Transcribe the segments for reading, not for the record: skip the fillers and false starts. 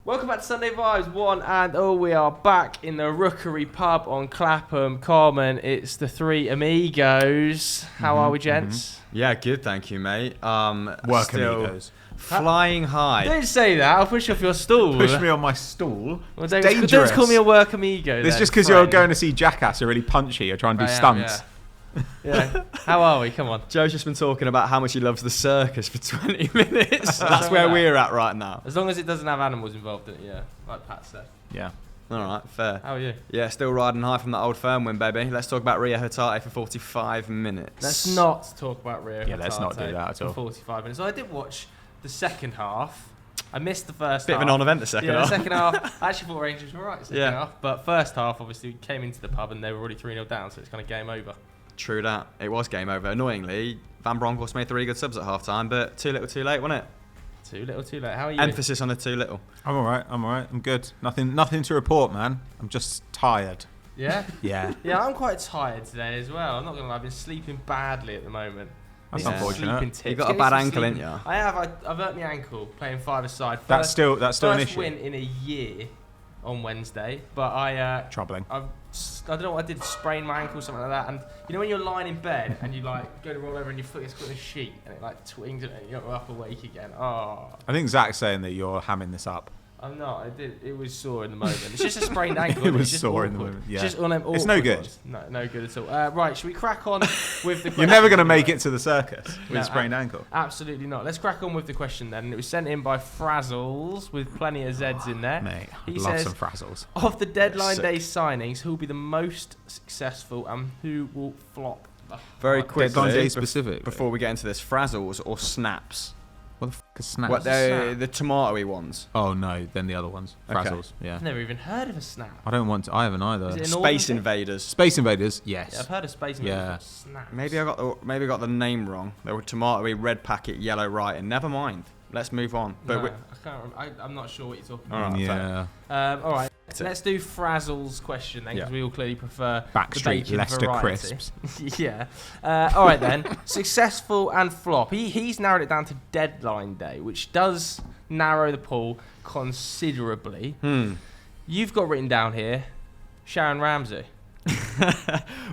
Welcome back to Sunday Vibes, one and all. We are back in the Rookery pub on Clapham Common. It's the three amigos. How are we, gents? Yeah, good, thank you, mate. Work amigos. Flying high. Don't say that. I'll push off your stool. Push me on my stool. Well, Dangerous. don't call me a work amigo. It's just because you're going to see Jackass. You're really punchy. You're trying to do stunts. Yeah. How are we? Come on. Joe's just been talking about how much he loves the circus for 20 minutes. That's where we're at right now. As long as it doesn't have animals involved in it, yeah. Like Pat said. Yeah. All right, fair. How are you? Yeah, still riding high from that old firm win, baby. Let's talk about Rio Hatate for 45 minutes. Let's not talk about Rio. Yeah, let's not do that at all. For 45 minutes. So I did watch the second half. I missed the first half. Bit of a non-event, the second half. Yeah, the second half. I actually thought Rangers were right second half. But first half, obviously, we came into the pub and they were already 3-0 down, so it's kind of game over. True that. It was game over. Annoyingly, Van Bronckhorst made 3 good subs at half-time, but too little too late, wasn't it? Too little too late. How are you? Emphasis on the too little. I'm all right. I'm good. Nothing to report, man. I'm just tired. Yeah? Yeah. Yeah, I'm quite tired today as well. I'm not going to lie. I've been sleeping badly at the moment. That's unfortunate. You got a bad ankle, ain't you? I have. I've hurt my ankle playing five-a-side. That's still an issue. First win in a year on Wednesday, but troubling. I don't know what I did, sprain my ankle, something like that. And you know when you're lying in bed and you like go to roll over and your foot gets caught in a sheet and it like twings and you're up awake again. Oh. I think Zach's saying that you're hamming this up. I'm not. I did. It was sore in the moment. It's just a sprained ankle. It was sore in the moment. Yeah. It's just one of them it's no good. ones. No good at all. Right, should we crack on with the question? You're never going to make it to the circus with a sprained ankle. Absolutely not. Let's crack on with the question then. It was sent in by Frazzles with plenty of Z's in there. Mate, he love says, some Frazzles. Of the deadline day signings, who will be the most successful and who will flop? Very quickly, Deadline day specific. Before we get into this, Frazzles or Snaps? What the fuck is Snaps? What, the tomatoey ones. Oh no, then the other ones. Frazzles. Yeah. I've never even heard of a Snap. I don't want to. I haven't either. Space Invaders. Space Invaders. Yes. Yeah, I've heard of Space Invaders. Yeah. Snaps. Maybe I got the name wrong. They were tomatoey, red packet, yellow writing. Never mind. Let's move on. But no, I can't remember. I'm not sure what you're talking about. Right, yeah. Fair. All right. Let's do Frazzle's question then, because we all clearly prefer Backstreet Leicester crisps. Yeah. All right then. Successful and flop. He's narrowed it down to deadline day, which does narrow the pool considerably. You've got written down here, Sharon Ramsey.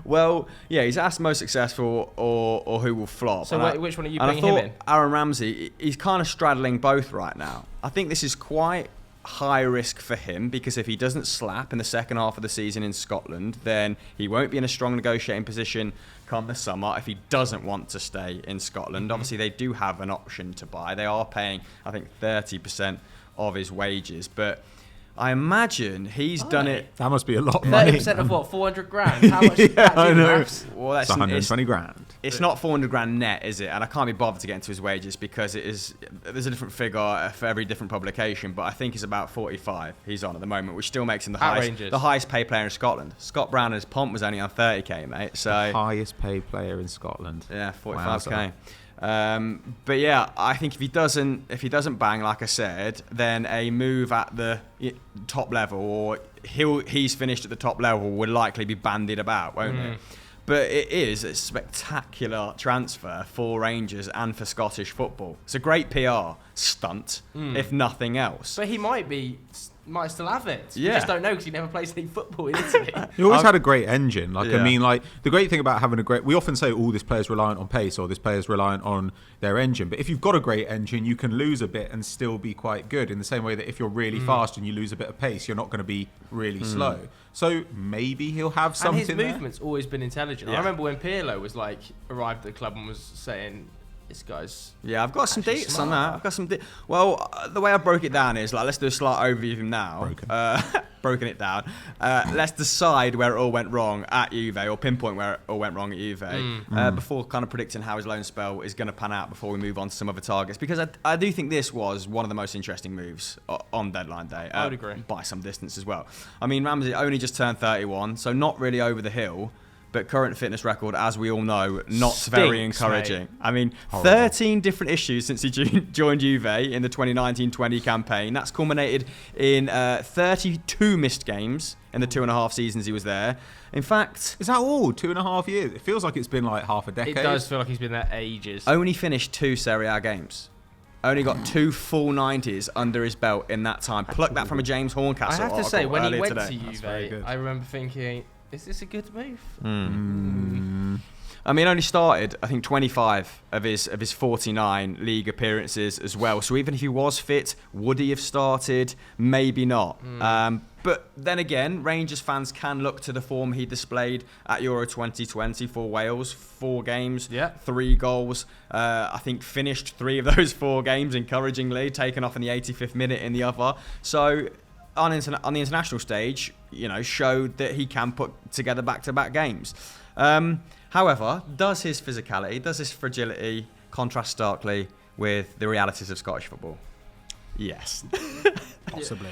Well, yeah, he's asked most successful or who will flop. So which one are you bringing him in? Aaron Ramsey, he's kind of straddling both right now. I think this is quite high risk for him because if he doesn't slap in the second half of the season in Scotland, then he won't be in a strong negotiating position come the summer if he doesn't want to stay in Scotland. Obviously, they do have an option to buy. They are paying, I think, 30% of his wages, but I imagine he's done it. That must be a lot of money. 30% of what? 400 grand? How much is that? I know. Well, that's 120 grand. It's not 400 grand net, is it? And I can't be bothered to get into his wages because there's a different figure for every different publication, but I think it's about 45 he's on at the moment, which still makes him the highest paid player in Scotland. Scott Brown and his pomp was only on 30k, mate. So the highest paid player in Scotland. Yeah, 45k. But yeah, I think if he doesn't bang, like I said, then a move at the top level, or he's finished at the top level, would likely be bandied about, won't it? But it is a spectacular transfer for Rangers and for Scottish football. It's a great PR stunt, if nothing else. But he might still have it. Yeah. We just don't know because he never plays any football in Italy. He always had a great engine. I mean, the great thing about having we often say, this player's reliant on pace or this player's reliant on their engine. But if you've got a great engine, you can lose a bit and still be quite good, in the same way that if you're really fast and you lose a bit of pace, you're not going to be really slow. So maybe he'll have something. And his movement's always been intelligent. Yeah. I remember when Pirlo was arrived at the club and was saying, this guy's I've got some dates on that. Well, the way I broke it down is let's do a slight overview of him now. Broken it down. Let's decide where it all went wrong at Juve, or pinpoint where it all went wrong at Juve, before kind of predicting how his loan spell is going to pan out before we move on to some other targets. Because I do think this was one of the most interesting moves on deadline day. I would agree. By some distance as well. I mean, Ramsey only just turned 31, so not really over the hill. But current fitness record, as we all know, not very encouraging. Mate. I mean, horrible. 13 different issues since he joined Juve in the 2019-20 campaign. That's culminated in 32 missed games in the 2.5 seasons he was there. In fact... Is that all? 2.5 years? It feels like it's been like half a decade. It does feel like he's been there ages. Only finished 2 Serie A games. Only got 2 full 90s under his belt in that time. Pluck that from a James Horncastle I have to say, when he went today. to Juve, I remember thinking, is this a good move? I mean, only started, I think, 25 of his 49 league appearances as well. So even if he was fit, would he have started? Maybe not. But then again, Rangers fans can look to the form he displayed at Euro 2020 for Wales. 4 games, 3 goals. I think finished 3 of those 4 games encouragingly, taken off in the 85th minute in the other. So on the international stage, showed that he can put together back-to-back games. However, does his physicality, does his fragility contrast starkly with the realities of Scottish football? Yes. Possibly.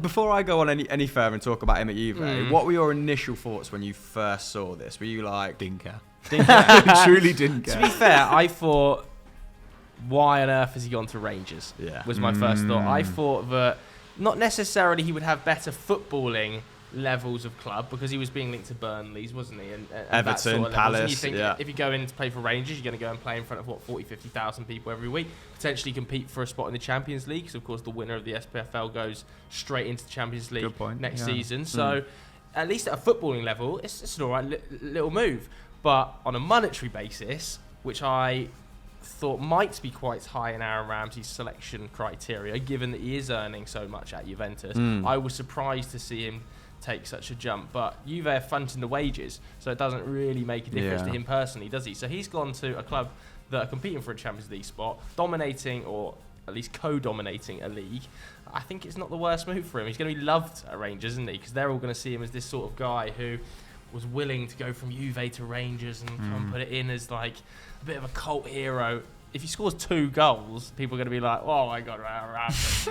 Before I go on any further and talk about him at Juve, what were your initial thoughts when you first saw this? Were you like... Didn't care. Truly didn't care. To be fair, I thought, why on earth has he gone to Rangers? Was my first thought. I thought that not necessarily he would have better footballing levels of club, because he was being linked to Burnley's, wasn't he? And Everton, sort of Palace. And you think if you go in to play for Rangers, you're going to go and play in front of 40,000-50,000 people every week, potentially compete for a spot in the Champions League, because of course the winner of the SPFL goes straight into the Champions League next season. So at least at a footballing level, it's an alright little move. But on a monetary basis, which I thought might be quite high in Aaron Ramsey's selection criteria, given that he is earning so much at Juventus, I was surprised to see him take such a jump. But Juve are funding the wages, so it doesn't really make a difference to him personally, does he? So he's gone to a club that are competing for a Champions League spot, dominating, or at least co-dominating a league. I think it's not the worst move for him. He's going to be loved at Rangers, isn't he? Because they're all going to see him as this sort of guy who was willing to go from Juve to Rangers and come put it in as like a bit of a cult hero. If he scores 2 goals, people are going to be like, "Oh my God, Ramsey."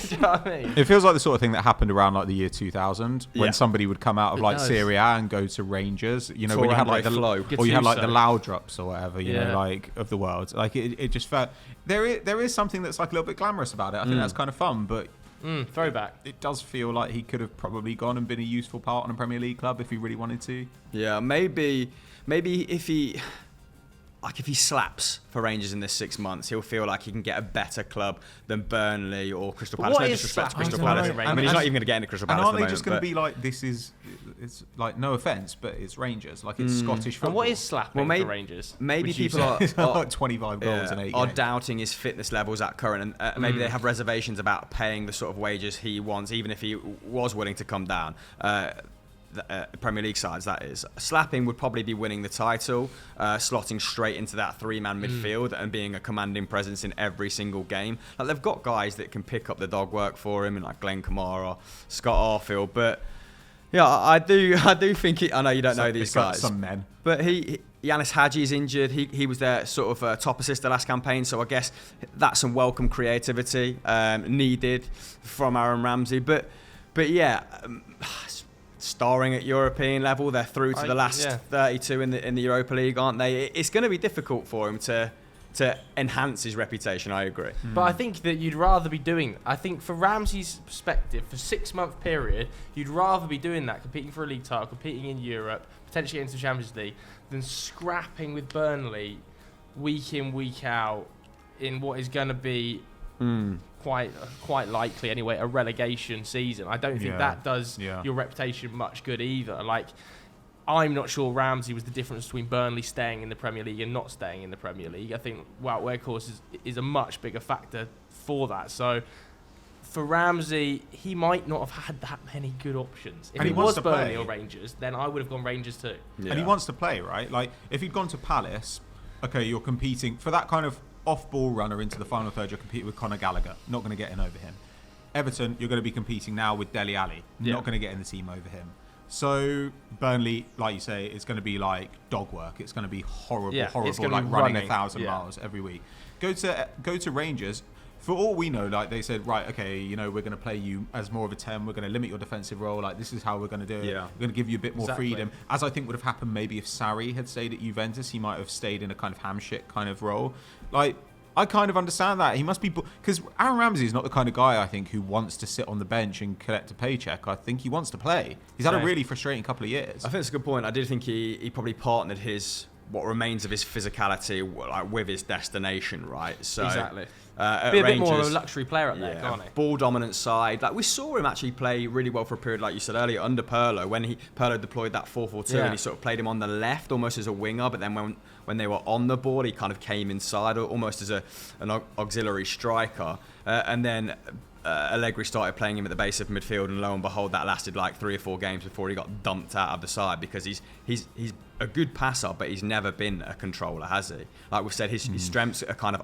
Do you know what I mean? It feels like the sort of thing that happened around like the year 2000, when somebody would come out of like Serie A and go to Rangers. When you had like the flow, or you had like the Laudrups or whatever, you know, like of the world. Like it just felt there is something that's like a little bit glamorous about it. I think that's kind of fun, but throwback. It does feel like he could have probably gone and been a useful part on a Premier League club if he really wanted to. Yeah, maybe if he slaps for Rangers in this 6 months, he'll feel like he can get a better club than Burnley or Crystal Palace. No disrespect to Crystal Palace. I mean, he's not even going to get into Crystal Palace. And aren't they just going to be like, it's like, no offence, but it's Rangers. Like, it's Scottish football. And what is slapping for Rangers? Maybe people are like 25 goals in 8 games. Are doubting his fitness levels at current, and maybe they have reservations about paying the sort of wages he wants, even if he was willing to come down. Premier League sides, that is. Slapping would probably be winning the title, slotting straight into that 3-man midfield and being a commanding presence in every single game. Like, they've got guys that can pick up the dog work for him, and like Glenn Kamara, Scott Arfield. But yeah, I do think I know you don't know these guys. Some men. But Yanis Hadji is injured. He was their sort of top assister last campaign, so I guess that's some welcome creativity needed from Aaron Ramsey. But yeah. Starring at European level, they're through to the last 32 in the Europa League, aren't they? It's going to be difficult for him to enhance his reputation. I agree. But I think that you'd rather be doing. I think for Ramsey's perspective, for 6-month period, you'd rather be doing that, competing for a league title, competing in Europe, potentially into the Champions League, than scrapping with Burnley week in, week out in what is going to be quite likely anyway a relegation season. I don't think that does your reputation much good either. Like, I'm not sure Ramsey was the difference between Burnley staying in the Premier League and not staying in the Premier League. I think Wout Weghorst is a much bigger factor for that. So for Ramsey, he might not have had that many good options. If it was Burnley or Rangers, then I would have gone Rangers too. And he wants to play, right? Like, if he'd gone to Palace, okay, you're competing for that kind of off-ball runner into the final third. You're competing with Conor Gallagher. Not going to get in over him. Everton, you're going to be competing now with Dele Alli. Not going to get in the team over him. So Burnley, like you say, it's going to be like dog work. It's going to be horrible, like running 1,000 miles every week. Go to Rangers. For all we know, like they said, right, okay, you know, we're going to play you as more of a 10. We're going to limit your defensive role. Like, this is how we're going to do it. We're going to give you a bit more freedom. As I think would have happened maybe if Sarri had stayed at Juventus, he might have stayed in a kind of hamshit kind of role. Like, I kind of understand that. He must be... Because Aaron Ramsey is not the kind of guy, I think, who wants to sit on the bench and collect a paycheck. I think he wants to play. He's had a really frustrating couple of years. I think it's a good point. I did think he probably partnered his what remains of his physicality, like with his destination, right? So Exactly. At Be a Rangers, bit more of a luxury player up there, can't he? Ball dominant side. Like we saw him actually play really well for a period, like you said earlier, under Pirlo, when Pirlo deployed that 4-4-2 and he sort of played him on the left almost as a winger, but then when they were on the ball, he kind of came inside almost as an auxiliary striker. And then Allegri started playing him at the base of midfield, and lo and behold, that lasted like 3 or 4 games before he got dumped out of the side, because he's a good passer, but he's never been a controller, has he? Like we've said, his strengths are kind of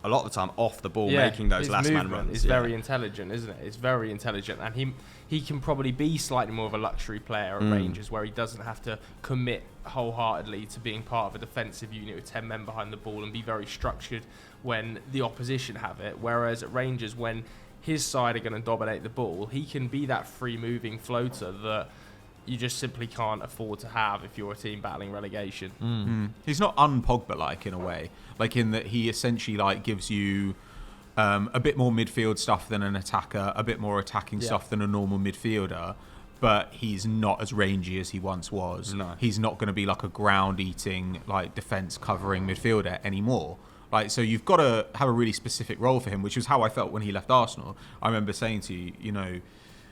a lot of the time off the ball, making those last man runs. It's very intelligent, isn't it? It's very intelligent, and he can probably be slightly more of a luxury player at Rangers, where he doesn't have to commit wholeheartedly to being part of a defensive unit with 10 men behind the ball and be very structured when the opposition have it. Whereas at Rangers, when his side are going to dominate the ball, he can be that free-moving floater that you just simply can't afford to have if you're a team battling relegation. He's not un-Pogba-like in a way, like in that he essentially like gives you a bit more midfield stuff than an attacker, a bit more attacking stuff than a normal midfielder, but he's not as rangy as he once was. No. He's not going to be like a ground-eating, like defence-covering midfielder anymore. Like, so you've got to have a really specific role for him, which was how I felt when he left Arsenal. I remember saying to you, you know,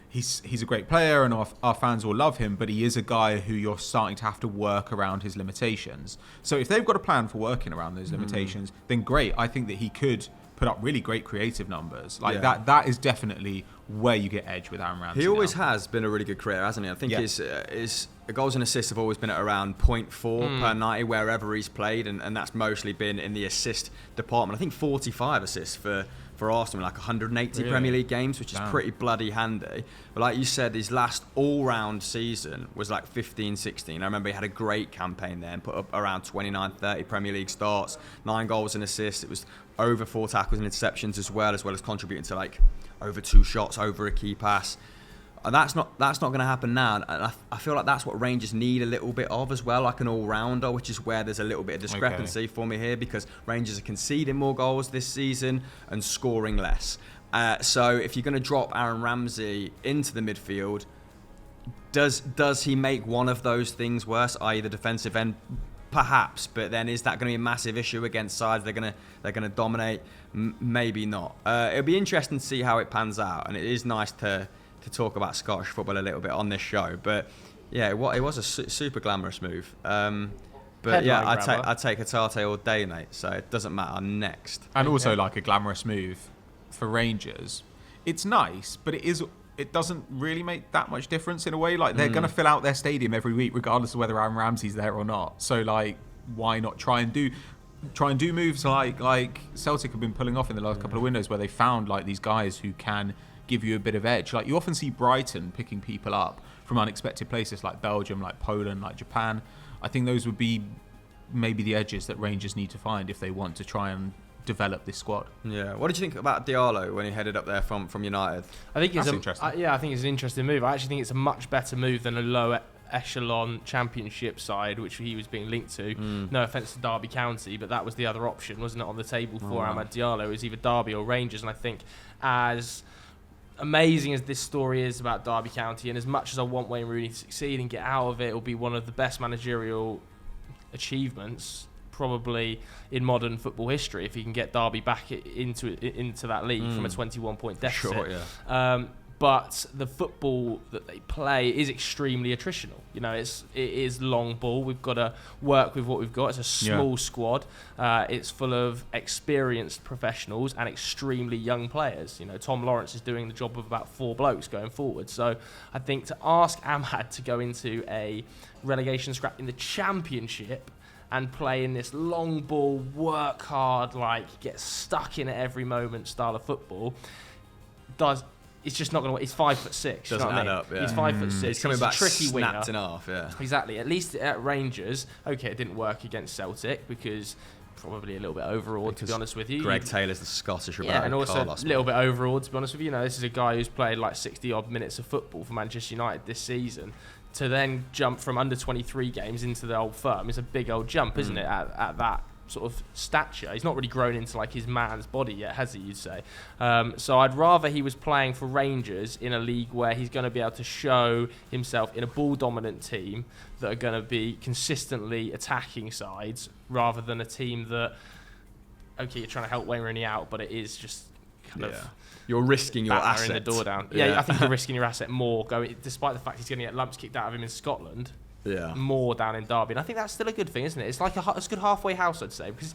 he's a great player and our fans will love him, but he is a guy who you're starting to have to work around his limitations. So if they've got a plan for working around those limitations, then great. I think that he could put up really great creative numbers. Like that is definitely where you get edge with Aaron Ramsey. He always has been a really good career, hasn't he? I think his goals and assists have always been at around 0.4 per 90 wherever he's played, and that's mostly been in the assist department. I think 45 assists for Arsenal in like 180 Premier League games, which is pretty bloody handy. But like you said, his last all-round season was like 15-16. I remember he had a great campaign there and put up around 29-30 Premier League starts, 9 goals and assists. It was over 4 tackles and interceptions as well as contributing to like over 2 shots, over a key pass. And that's not going to happen now. And I feel like that's what Rangers need a little bit of as well, like an all-rounder, which is where there's a little bit of discrepancy for me here, because Rangers are conceding more goals this season and scoring less. So if you're going to drop Aaron Ramsey into the midfield, does he make one of those things worse, i.e. the defensive end? Perhaps, but then is that going to be a massive issue against sides they're going to dominate? Maybe not. It'll be interesting to see how it pans out, and it is nice to talk about Scottish football a little bit on this show. But yeah, it was a super glamorous move. But yeah, I'd take Hatate all day, mate. So it doesn't matter. Next, and also like a glamorous move for Rangers. It's nice, but it doesn't really make that much difference in a way. Like they're going to fill out their stadium every week, regardless of whether Aaron Ramsey's there or not. So like, why not try and do moves like Celtic have been pulling off in the last couple of windows, where they found like these guys who can give you a bit of edge. Like you often see Brighton picking people up from unexpected places like Belgium, like Poland, like Japan. I think those would be maybe the edges that Rangers need to find if they want to try and develop this squad. Yeah. What did you think about Diallo when he headed up there from United? I think it's interesting. I think it's an interesting move. I actually think it's a much better move than a lower echelon Championship side, which he was being linked to. No offence to Derby County, but that was the other option, wasn't it, on the table for Amad Diallo? It was either Derby or Rangers, and I think as amazing as this story is about Derby County, and as much as I want Wayne Rooney to succeed and get out of it, it'll be one of the best managerial achievements probably in modern football history if he can get Derby back into that league from a 21-point deficit. Sure, yeah. But the football that they play is extremely attritional. You know, it is long ball. We've got to work with what we've got. It's a small squad. It's full of experienced professionals and extremely young players. You know, Tom Lawrence is doing the job of about 4 blokes going forward. So I think to ask Amad to go into a relegation scrap in the Championship and play in this long ball, work hard, like get stuck in at every moment style of football, it's just not going to work. He's 5'6". Doesn't add up. Yeah. He's 5'6". He's coming back a tricky snapped winger. in half. Yeah. Exactly. At least at Rangers, okay, it didn't work against Celtic because probably a little bit overawed, to be honest with you. Greg Taylor's the Scottish Roberto and also Carlos, a little bit overawed, to be honest with you. You know, this is a guy who's played like 60 odd minutes of football for Manchester United this season. To then jump from under 23 games into the old firm is a big old jump, isn't it? At that sort of stature. He's not really grown into like his man's body yet, has he, you'd say? So I'd rather he was playing for Rangers in a league where he's going to be able to show himself in a ball-dominant team that are going to be consistently attacking sides, rather than a team that, okay, you're trying to help Wayne Rooney out, but it is just kind of... You're risking your asset. The door down. Yeah, I think you're risking your asset more, despite the fact he's going to get lumps kicked out of him in Scotland. Yeah. More down in Derby, and I think that's still a good thing, isn't it? It's like it's a good halfway house, I'd say, because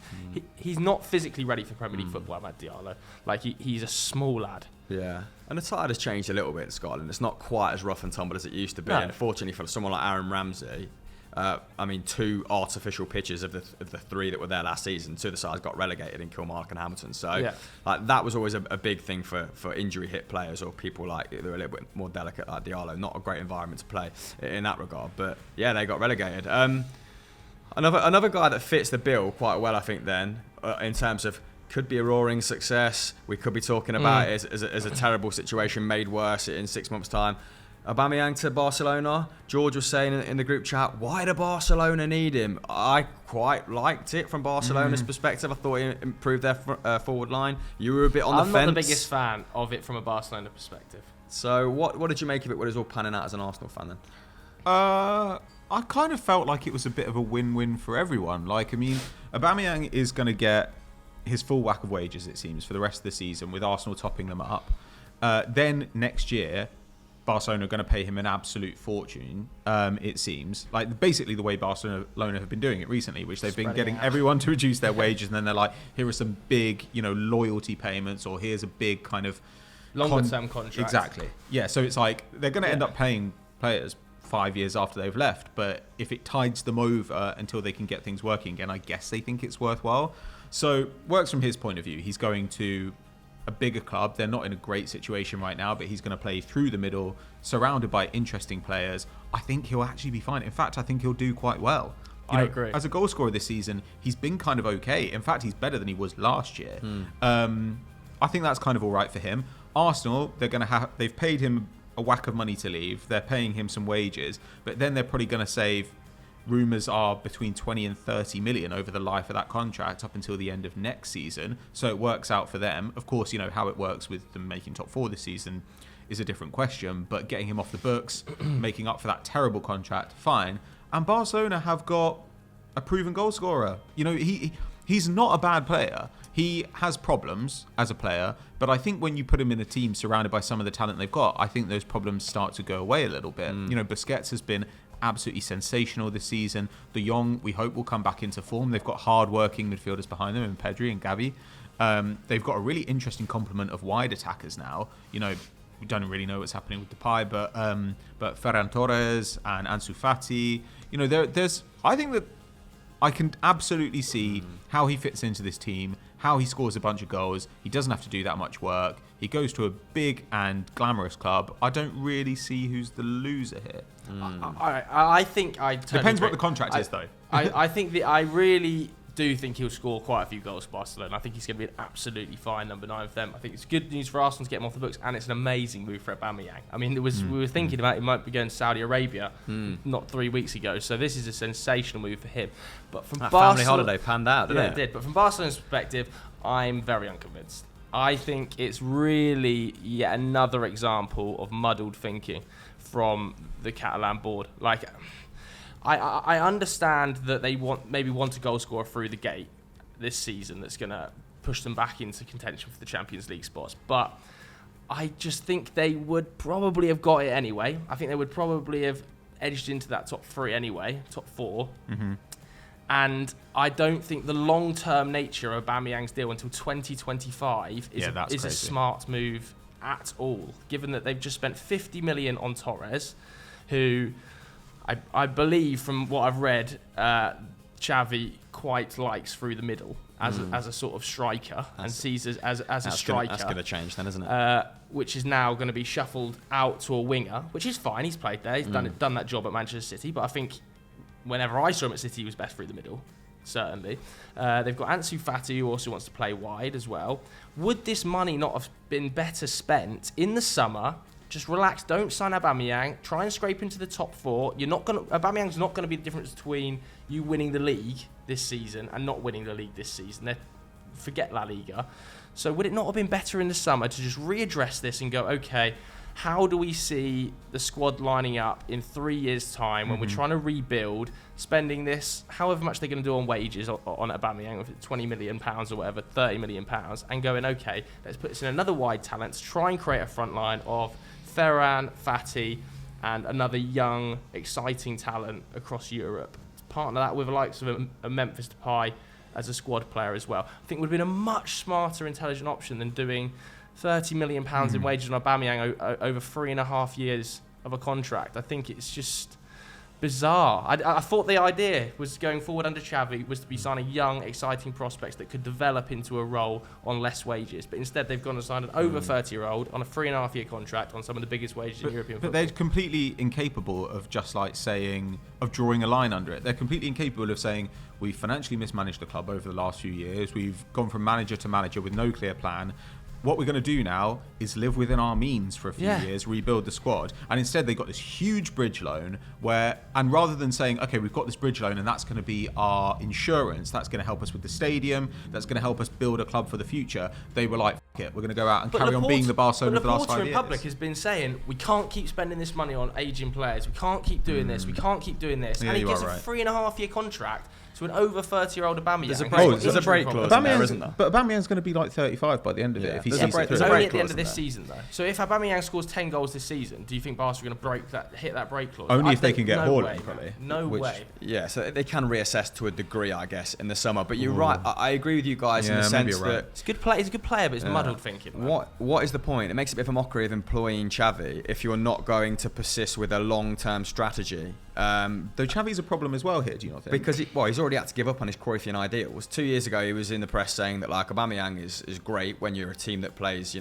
he's not physically ready for Premier League football, Amad Diallo. Like he's a small lad. Yeah, and the tide has changed a little bit in Scotland. It's not quite as rough and tumble as it used to be. No. And fortunately for someone like Aaron Ramsey, 2 artificial pitches of the 3 that were there last season, 2 of the sides got relegated in Kilmarnock and Hamilton. So that was always a big thing for injury hit players or people like they're a little bit more delicate like Diallo. Not a great environment to play in that regard. But yeah, they got relegated. Another guy that fits the bill quite well, I think. Then in terms of could be a roaring success, we could be talking about it as a terrible situation made worse in 6 months' time. Aubameyang to Barcelona. George was saying in the group chat, why do Barcelona need him? I quite liked it from Barcelona's perspective. I thought he improved their forward line. You were a bit on the fence. I'm not the biggest fan of it from a Barcelona perspective. So what did you make of it when it was all panning out as an Arsenal fan then? I kind of felt like it was a bit of a win-win for everyone. Aubameyang is going to get his full whack of wages, it seems, for the rest of the season, with Arsenal topping them up. Then next year, Barcelona are going to pay him an absolute fortune, it seems. Like, basically the way Barcelona have been doing it recently, which they've been getting everyone to reduce their wages, and then they're like, here are some big, loyalty payments, or here's a big kind of... longer-term contract. Exactly. Yeah, so it's like, they're going to end up paying players 5 years after they've left, but if it tides them over until they can get things working again, I guess they think it's worthwhile. So, works from his point of view. He's going to a bigger club. They're not in a great situation right now, but he's going to play through the middle, surrounded by interesting players. I think he'll actually be fine. In fact, I think he'll do quite well. I agree. As a goal scorer this season, he's been kind of okay. In fact, he's better than he was last year. I think that's kind of all right for him. Arsenal, they've paid him a whack of money to leave. They're paying him some wages, but then they're probably going to save, rumours are, between 20 and 30 million over the life of that contract up until the end of next season. So it works out for them. Of course, how it works with them making top 4 this season is a different question, but getting him off the books, making up for that terrible contract, fine. And Barcelona have got a proven goal scorer. He's not a bad player. He has problems as a player, but I think when you put him in a team surrounded by some of the talent they've got, I think those problems start to go away a little bit. Busquets has been absolutely sensational this season. De Jong, we hope, will come back into form. They've got hard-working midfielders behind them in Pedri and Gavi. They've got a really interesting complement of wide attackers now. We don't really know what's happening with Depay, but Ferran Torres and Ansu Fati. I think that I can absolutely see how he fits into this team, how he scores a bunch of goals. He doesn't have to do that much work. He goes to a big and glamorous club. I don't really see who's the loser here. I think I totally depends agree. What the contract is, though. I really do think he'll score quite a few goals for Barcelona. I think he's going to be an absolutely fine number 9 for them. I think it's good news for Arsenal to get him off the books, and it's an amazing move for Aubameyang. I mean, we were thinking about he might be going to Saudi Arabia not 3 weeks ago, so this is a sensational move for him. But from family holiday panned out, didn't it? It did. But from Barcelona's perspective, I'm very unconvinced. I think it's really yet another example of muddled thinking from the Catalan board. Like, I understand that they maybe want a goal scorer through the gate this season that's going to push them back into contention for the Champions League spots, but I just think they would probably have got it anyway. I think they would probably have edged into that top 3 anyway, top 4. And I don't think the long-term nature of Aubameyang's deal until 2025 is a smart move at all, given that they've just spent 50 million on Torres, who I believe, from what I've read, Xavi quite likes through the middle as a sort of striker, and sees as a striker. That's going to change then, isn't it? Which is now going to be shuffled out to a winger, which is fine. He's played there. He's done that job at Manchester City. But I think whenever I saw him at City, he was best through the middle, certainly. They've got Ansu Fati, who also wants to play wide as well. Would this money not have been better spent in the summer? Just relax. Don't sign Aubameyang. Try and scrape into the top 4. Aubameyang's not going to be the difference between you winning the league this season and not winning the league this season. Forget La Liga. So would it not have been better in the summer to just readdress this and go, okay, how do we see the squad lining up in 3 years' time when we're trying to rebuild, spending this, however much they're going to do on wages on Aubameyang, £20 million or whatever, £30 million, and going, okay, let's put this in another wide talent to try and create a front line of Ferran, Fati, and another young, exciting talent across Europe. Partner that with the likes of a Memphis Depay as a squad player as well. I think would have been a much smarter, intelligent option than doing £30 million in wages on Aubameyang over 3.5 years of a contract. I think it's just bizarre. I thought the idea was going forward under Xavi was to be signing young, exciting prospects that could develop into a role on less wages. But instead, they've gone and signed an over 30-year-old on a 3.5-year contract on some of the biggest wages in European football. But they're completely incapable of just like saying, of drawing a line under it. They're completely incapable of saying, we've financially mismanaged the club over the last few years. We've gone from manager to manager with no clear plan. What we're going to do now is live within our means for a few years, rebuild the squad. And instead, they got this huge bridge loan and rather than saying, okay, we've got this bridge loan and that's going to be our insurance, that's going to help us with the stadium, that's going to help us build a club for the future, they were like, fuck it, we're going to go out and carry on being the Barcelona for the last 5 years. But Laporta in public has been saying, we can't keep spending this money on aging players, we can't keep doing this, we can't keep doing this. Yeah, and he gets a 3.5-year contract to an over 30-year-old Aubameyang. There's a break clause in there, isn't there? But Aubameyang's going to be like 35 by the end of it if he sees it through. It's only at the end of this season, though. So if Aubameyang scores 10 goals this season, do you think Barca are going to hit that break clause? Only if they can get Haaland, probably. No way. Yeah, so they can reassess to a degree, I guess, in the summer. But you're right. I agree with you guys in the sense that he's a good player, but it's muddled thinking. What is the point? It makes a bit of a mockery of employing Xavi if you're not going to persist with a long-term strategy. Though Xavi's a problem as well here, do you not think? Because he's already had to give up on his Cruyffian ideals. 2 years ago, he was in the press saying that like Aubameyang is great when you're a team that plays,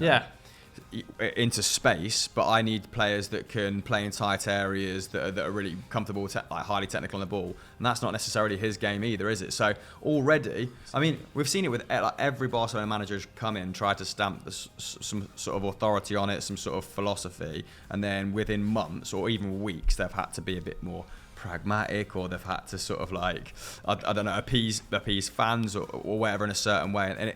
into space, but I need players that can play in tight areas that are really comfortable, highly technical on the ball, and that's not necessarily his game either, is it? So already, I mean, we've seen it with every Barcelona manager who's come in, tried to stamp some sort of authority on it, some sort of philosophy, and then within months or even weeks, they've had to be a bit more pragmatic, or they've had to sort of like, I don't know, appease fans or whatever in a certain way, and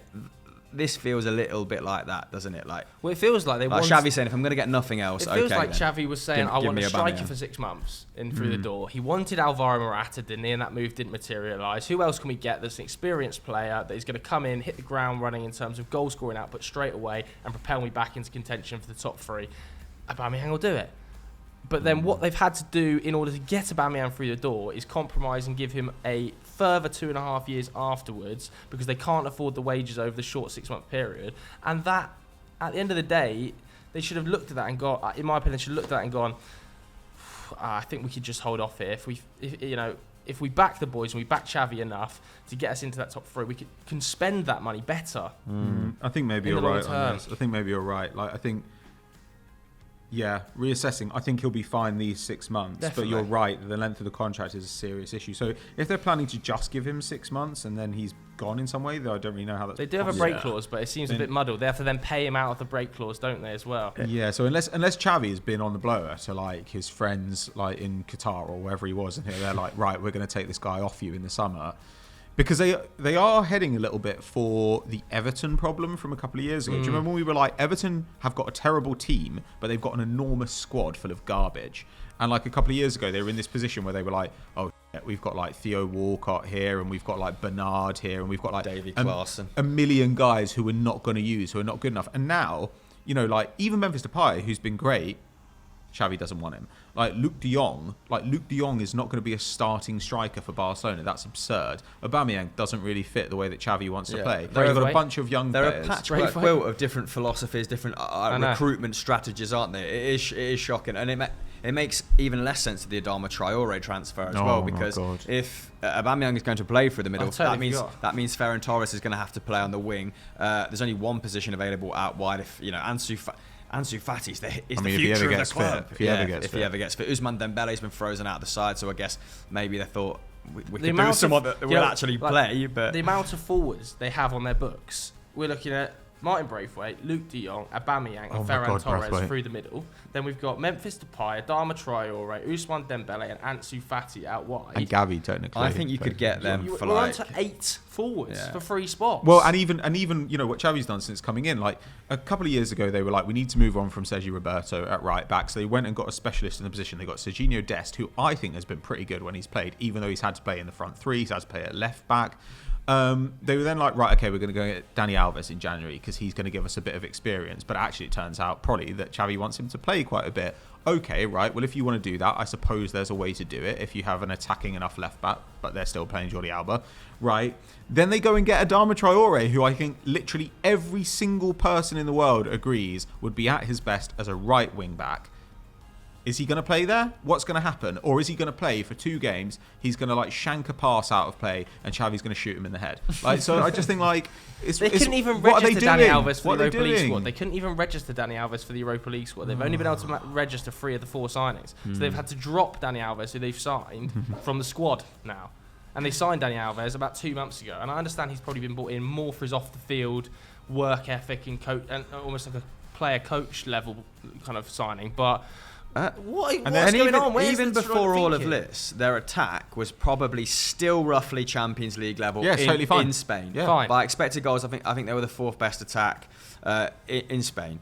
this feels a little bit like that, doesn't it? Well, it feels like Xavi saying, if I'm going to get nothing else, it feels okay, like then. Xavi was saying, I want a striker for 6 months in through the door. He wanted Alvaro Morata, didn't he? And that move didn't materialise. Who else can we get that's an experienced player that is going to come in, hit the ground running in terms of goal scoring output straight away and propel me back into contention for the top three? Aubameyang will do it. But then what they've had to do in order to get Aubameyang through the door is compromise and give him a further 2.5 years afterwards, because they can't afford the wages over the short 6-month period. And that, at the end of the day, they should have looked at that and gone, in my opinion, should have looked at that and gone, I think we could just hold off here. If we back the boys and we back Xavi enough to get us into that top three, we can spend that money better. I think maybe you're right on this. I think maybe you're right. Reassessing. I think he'll be fine these 6 months. Definitely. But you're right, the length of the contract is a serious issue. So if they're planning to just give him 6 months and then he's gone in some way, though I don't really know how that's They do have a break clause, but it seems a bit muddled. They have to then pay him out of the break clause, don't they, as well? Yeah, so unless Xavi has been on the blower to like his friends like in Qatar or wherever he was, and they're like, right, we're going to take this guy off you in the summer. Because they are heading a little bit for the Everton problem from a couple of years ago. Do you remember when we were like, Everton have got a terrible team, but they've got an enormous squad full of garbage. And like a couple of years ago, they were in this position where they were like, oh, we've got like Theo Walcott here, and we've got like Bernard here, and we've got like Davy Klaassen, a million guys who we're not going to use, who are not good enough. And now, like even Memphis Depay, who's been great, Xavi doesn't want him. Like Luke de Jong is not going to be a starting striker for Barcelona. That's absurd. Aubameyang doesn't really fit the way that Xavi wants to play. You've got a bunch of young players. They're a patchwork quilt of different philosophies, different recruitment strategies, aren't they? It is shocking, and it makes even less sense of the Adama Traore transfer as well, because if Aubameyang is going to play through the middle, that means Ferran Torres is going to have to play on the wing. There's only one position available out wide. If Ansu Fati is the future of the club. If he ever gets fit. Ousmane Dembele's been frozen out the side, so I guess maybe they thought we could do someone that will actually play. But the amount of forwards they have on their books, we're looking at Martin Braithwaite, Luke de Jong, Aubameyang, and Ferran Torres through the middle. Then we've got Memphis Depay, Adama Traore, Ousmane Dembele, and Ansu Fati out wide. And Gavi, technically. I think you could get them for we're like... on to 8 forwards for 3 spots. Well, and even you know what Xavi's done since coming in. Like a couple of years ago, they were like, we need to move on from Sergi Roberto at right back. So they went and got a specialist in the position. They got Serginho Dest, who I think has been pretty good when he's played, even though he's had to play in the front three. He's had to play at left back. They were then like, right, okay, we're going to go get Dani Alves in January because he's going to give us a bit of experience. But actually, it turns out probably that Xavi wants him to play quite a bit. Okay, right, well, if you want to do that, I suppose there's a way to do it if you have an attacking enough left back, but they're still playing Jordi Alba, right? Then they go and get Adama Traore, who I think literally every single person in the world agrees would be at his best as a right wing back. Is he going to play there? What's going to happen? Or is he going to play for 2 games? He's going to like shank a pass out of play, and Xavi's going to shoot him in the head. Like, so I just think like they couldn't even register Dani Alves for the Europa League squad. They couldn't even register Dani Alves for the Europa League squad. They've only been able to register 3 of the 4 signings, so they've had to drop Dani Alves, who they've signed from the squad now. And they signed Dani Alves about 2 months ago, and I understand he's probably been brought in more for his off the field work ethic and coach, and almost like a player coach level kind of signing, but. What's going on? Even before all of this, their attack was probably still roughly Champions League level totally fine. In Spain. Yeah. Fine. By expected goals, I think they were the 4th best attack in Spain.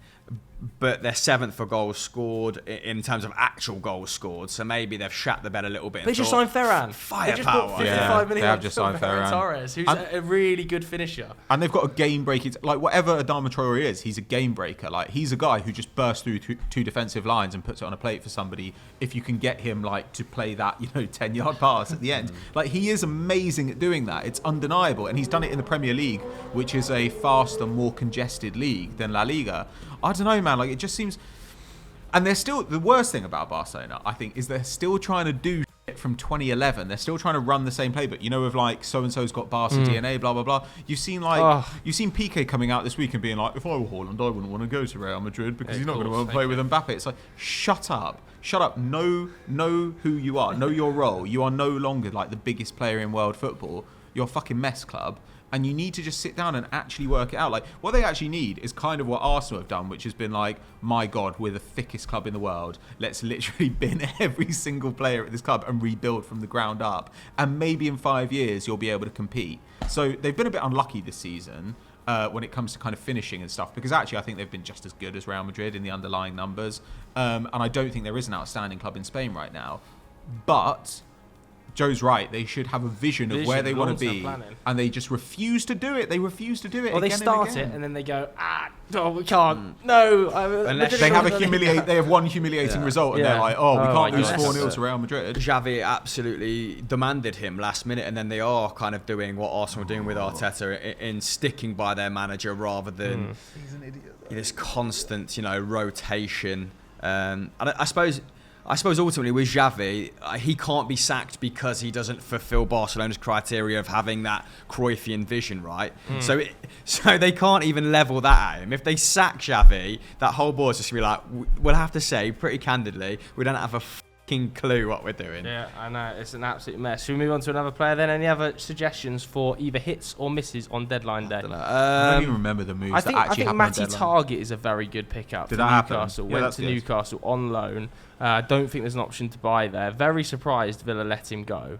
But they're 7th for goals scored in terms of actual goals scored. So maybe they've shat the bed a little bit. They just signed Ferran. Firepower. They just bought 55 million. They have just signed Ferran Torres, who's a really good finisher. And they've got a game breaking, like whatever Adama Traore is, he's a game breaker. Like he's a guy who just bursts through 2 defensive lines and puts it on a plate for somebody. If you can get him like to play that, 10-yard pass at the end, like he is amazing at doing that. It's undeniable, and he's done it in the Premier League, which is a faster, more congested league than La Liga. I don't know, man. Like it just seems, and they're still, the worst thing about Barcelona, I think, is they're still trying to do shit from 2011. They're still trying to run the same playbook. With like so and so's got Barca DNA, blah blah blah. You've seen Piqué coming out this week and being like, if I were Haaland, I wouldn't want to go to Real Madrid because he's not going to want to play with Mbappe. It's like, shut up. Know who you are. Know your role. You are no longer like the biggest player in world football. You're a fucking mess club. And you need to just sit down and actually work it out. Like, what they actually need is kind of what Arsenal have done, which has been like, my God, we're the thickest club in the world. Let's literally bin every single player at this club and rebuild from the ground up. And maybe in 5 years, you'll be able to compete. So they've been a bit unlucky this season when it comes to kind of finishing and stuff, because actually I think they've been just as good as Real Madrid in the underlying numbers. And I don't think there is an outstanding club in Spain right now. But Joe's right. They should have a vision of where they want to be, planning. And they just refuse to do it. They refuse to do it. Or they start it and then they go, no, we can't. No, they have one humiliating result, and they're like, we can't lose 4-0 to Real Madrid. Xavi absolutely demanded him last minute, and then they are kind of doing what Arsenal are doing with Arteta in sticking by their manager rather than this constant, rotation. And I suppose ultimately with Xavi, he can't be sacked because he doesn't fulfill Barcelona's criteria of having that Cruyffian vision, right? So they can't even level that at him. If they sack Xavi, that whole board's just going to be like, we'll have to say pretty candidly, we don't have a fucking clue what we're doing. Yeah, I know. It's an absolute mess. Should we move on to another player then? Any other suggestions for either hits or misses on deadline day? I don't even remember the moves that actually happened. I think Matty Target is a very good pickup for Newcastle. Went to Newcastle on loan. I don't think there's an option to buy there. Very surprised Villa let him go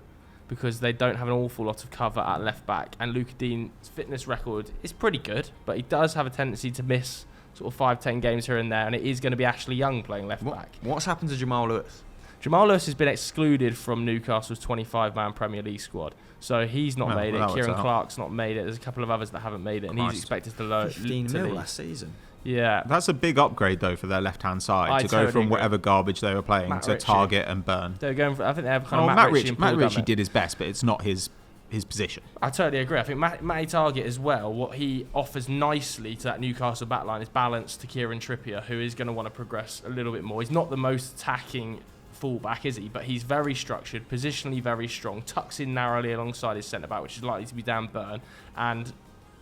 because they don't have an awful lot of cover at left back. And Luca Dean's fitness record is pretty good, but he does have a tendency to miss sort of 5-10 games here and there. And it is going to be Ashley Young playing left back. What's happened to Jamal Lewis? Jamal Lewis has been excluded from Newcastle's 25-man Premier League squad. So he's not made it. Kieran Clark's not made it. There's a couple of others that haven't made it. And he's expected to 15 mil last season. Yeah. That's a big upgrade, though, for their left-hand side to go from whatever garbage they were playing to Target and Burn. They're going for, I think they have kind of Matt Ritchie did his best, but it's not his position. I totally agree. I think Matty Target as well, what he offers nicely to that Newcastle backline is balance to Kieran Trippier, who is going to want to progress a little bit more. He's not the most attacking fullback, is he? But he's very structured, positionally very strong, tucks in narrowly alongside his centre-back, which is likely to be Dan Burn, and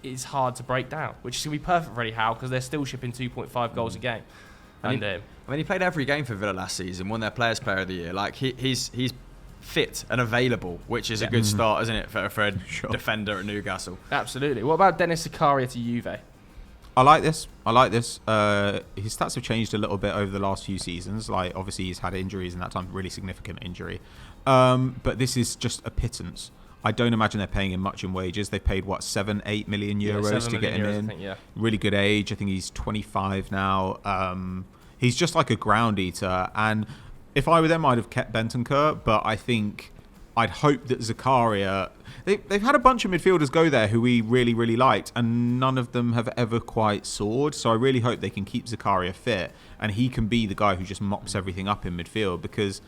it's hard to break down, which is going to be perfect for Eddie Howe because they're still shipping 2.5 goals a game. And he played every game for Villa last season, won their Players' Player of the Year. Like he's fit and available, which is a good start, isn't it, for a defender at Newcastle? Absolutely. What about Dennis Zakaria to Juve? I like this. His stats have changed a little bit over the last few seasons. Like, obviously, he's had injuries in that time, really significant injury. But this is just a pittance. I don't imagine they're paying him much in wages. They paid, 7-8 million euros to get him in. I think, Really good age. I think he's 25 now. He's just like a ground eater. And if I were them, I'd have kept Bentancur. But I think I'd hope that Zakaria... They've had a bunch of midfielders go there who we really, really liked, and none of them have ever quite soared. So I really hope they can keep Zakaria fit, and he can be the guy who just mops everything up in midfield. Because,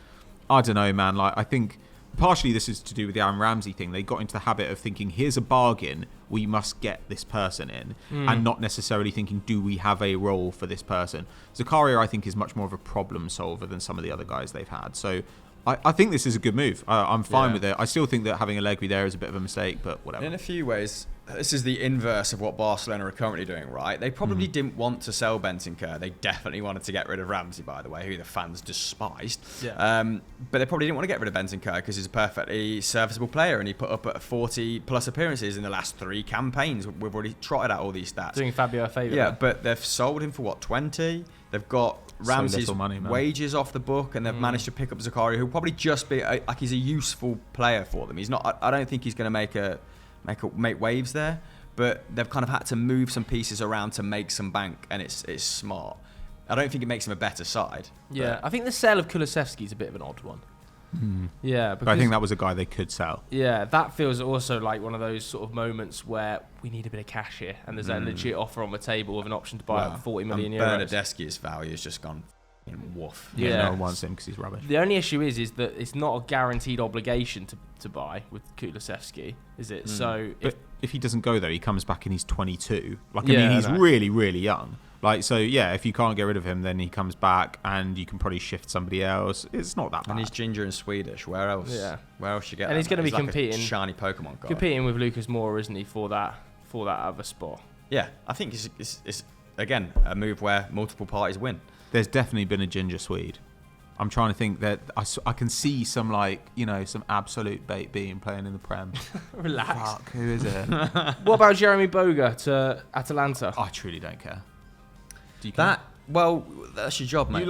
I don't know, man, like, I think partially this is to do with the Aaron Ramsey thing. They got into the habit of thinking, here's a bargain, we must get this person in, and not necessarily thinking, do we have a role for this person? Zakaria, I think, is much more of a problem solver than some of the other guys they've had. So I think this is a good move. I'm fine with it. I still think that having Allegri there is a bit of a mistake, but whatever. In a few ways, this is the inverse of what Barcelona are currently doing, right? They probably didn't want to sell Bentancur. They definitely wanted to get rid of Ramsey, by the way, who the fans despised. Yeah. But they probably didn't want to get rid of Bentancur because he's a perfectly serviceable player, and he put up at 40-plus appearances in the last 3 campaigns. We've already trotted out all these stats. Doing Fabio a favour. Yeah, but they've sold him for, 20? They've got Ramsey's wages off the book, and they've managed to pick up Zakaria, who'll probably just be like, he's a useful player for them. He's not. I don't think he's going to make waves there, but they've kind of had to move some pieces around to make some bank, and it's smart. I don't think it makes him a better side. Yeah, I think the sale of Kulusevski is a bit of an odd one. Yeah, because but I think that was a guy they could sell. Yeah, that feels also like one of those sort of moments where we need a bit of cash here, and there's a legit offer on the table with an option to buy at 40 million euros. Bernardeschi's value has just gone woof. Yeah, no one wants him because he's rubbish. The only issue is that it's not a guaranteed obligation to buy with Kulusevski, is it? So if he doesn't go though, he comes back and he's 22. He's really, really young. So if you can't get rid of him, then he comes back and you can probably shift somebody else. It's not that bad. And he's ginger and Swedish. Where else? Yeah. Where else you get? And he's going to be competing, like a shiny Pokemon guy. Competing with Lucas Moura, isn't he, for that other spot? Yeah, I think it's again a move where multiple parties win. There's definitely been a ginger Swede. I'm trying to think that I can see some some absolute bait being playing in the Prem. Relax. Fuck, who is it? What about Jeremy Boga to Atalanta? I truly don't care. Do you care? Well, that's your job, mate.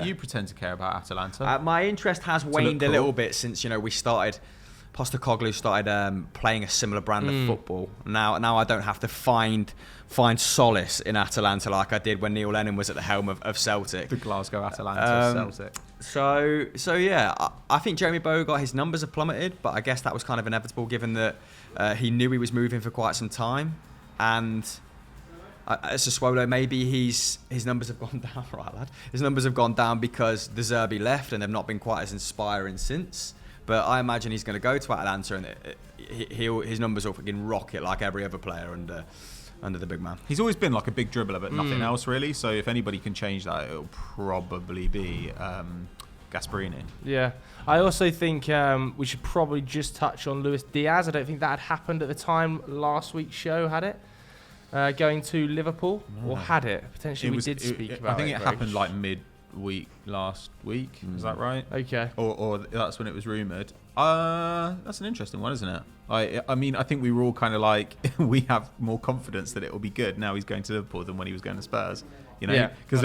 You pretend to care about Atalanta. My interest has waned a little bit since we started. Postecoglou started playing a similar brand of football. Now I don't have to find solace in Atalanta like I did when Neil Lennon was at the helm of Celtic. The Glasgow Atalanta Celtic. So yeah, I think Jeremy Boga, his numbers have plummeted, but I guess that was kind of inevitable given that he knew he was moving for quite some time, and as a Sassuolo, maybe his numbers have gone down, right, lad? His numbers have gone down because De Zerbi left, and they've not been quite as inspiring since. But I imagine he's going to go to Atalanta, and his numbers will fucking rocket like every other player under the big man. He's always been like a big dribbler, but nothing else really. So if anybody can change that, it'll probably be Gasperini. Yeah. I also think we should probably just touch on Luis Diaz. I don't think that had happened at the time last week's show, had it? Going to Liverpool, or had it? Potentially we did speak about it. I think it happened like mid-week last week. Is that right? Okay. Or that's when it was rumoured. That's an interesting one, isn't it? I think we were all kind of like, we have more confidence that it will be good now he's going to Liverpool than when he was going to Spurs. Because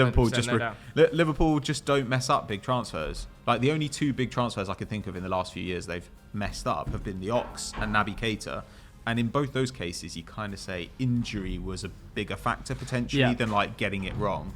Liverpool just don't mess up big transfers. Like the only 2 big transfers I could think of in the last few years they've messed up have been the Ox and Naby Keita. And in both those cases, you kind of say injury was a bigger factor potentially than like getting it wrong.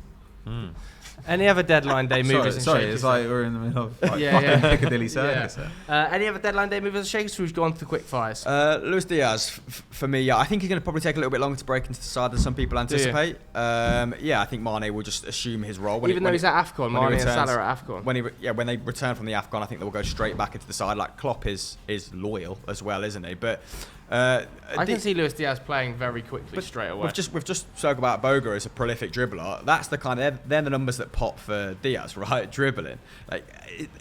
Any other deadline day movers? Sorry, it's like we're in the middle of Piccadilly Circus. Any other deadline day movers and shakers? We've gone to the quick fires. Luis Diaz, for me, I think he's going to probably take a little bit longer to break into the side than some people anticipate. I think Mane will just assume his role. Even though he's at AFCON, Mane and Salah are at AFCON. When they return from the AFCON, I think they will go straight back into the side. Like Klopp is loyal as well, isn't he? But I can see Luis Diaz playing very quickly straight away. We've just spoke about Boga as a prolific dribbler. That's the they're the numbers that pop for Diaz, right? Dribbling. Like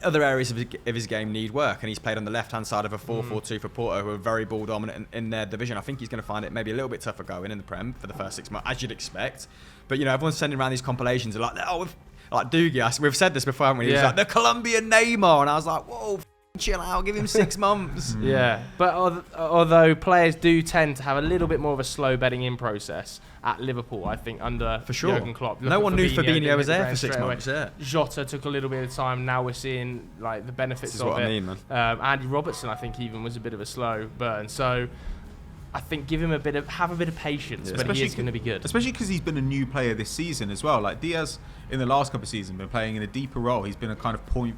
other areas of his game need work, and he's played on the left-hand side of a 4-4-2 for Porto, who are very ball dominant in their division. I think he's going to find it maybe a little bit tougher going in the Prem for the first 6 months, as you'd expect. But everyone's sending around these compilations like, like Doogie. We've said this before, haven't we? He was like the Colombian Neymar, and I was like, whoa. chill out, give him 6 months. Yeah, but although players do tend to have a little bit more of a slow bedding in process at Liverpool, I think under For sure. Jurgen Klopp. No one knew Fabinho was there for 6 straight away. months. Yeah. Jota took a little bit of time. Now we're seeing like the benefits This is of what it. I mean, man. Andy Robertson, I think, even was a bit of a slow burn. So I think give him have a bit of patience, but he is going to be good. Especially because he's been a new player this season as well. Like Diaz in the last couple of seasons been playing in a deeper role. He's been a kind of 0.4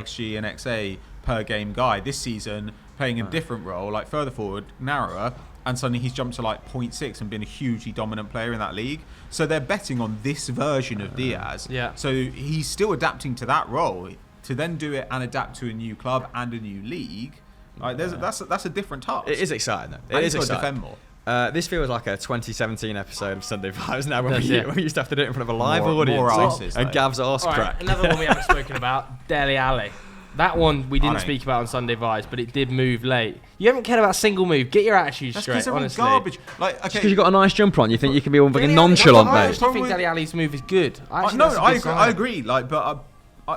XG and XA per game guy. This season playing in a different role, like further forward, narrower, and suddenly he's jumped to like 0.6 and been a hugely dominant player in that league. So they're betting on this version of Diaz. Yeah. So he's still adapting to that role. To then do it and adapt to a new club and a new league, like that's a different task. It is exciting, though. And It is he's got to exciting. defend more. This feels like a 2017 episode of Sunday Vibes now when we used to have to do it in front of a live audience. more ices, and like. Gav's arse All right, crack. another one we haven't spoken about, Dele Alli. That one we didn't I speak about on Sunday Vibes, but it did move late. You haven't cared about a single move. Get your attitude That's straight, because they're all honestly. garbage. Like, okay, Because you've got a nice jumper on, you think you can be all fucking Dele Alli- nonchalant, I mate. actually think Dele Alli's move is good. I agree. Like, but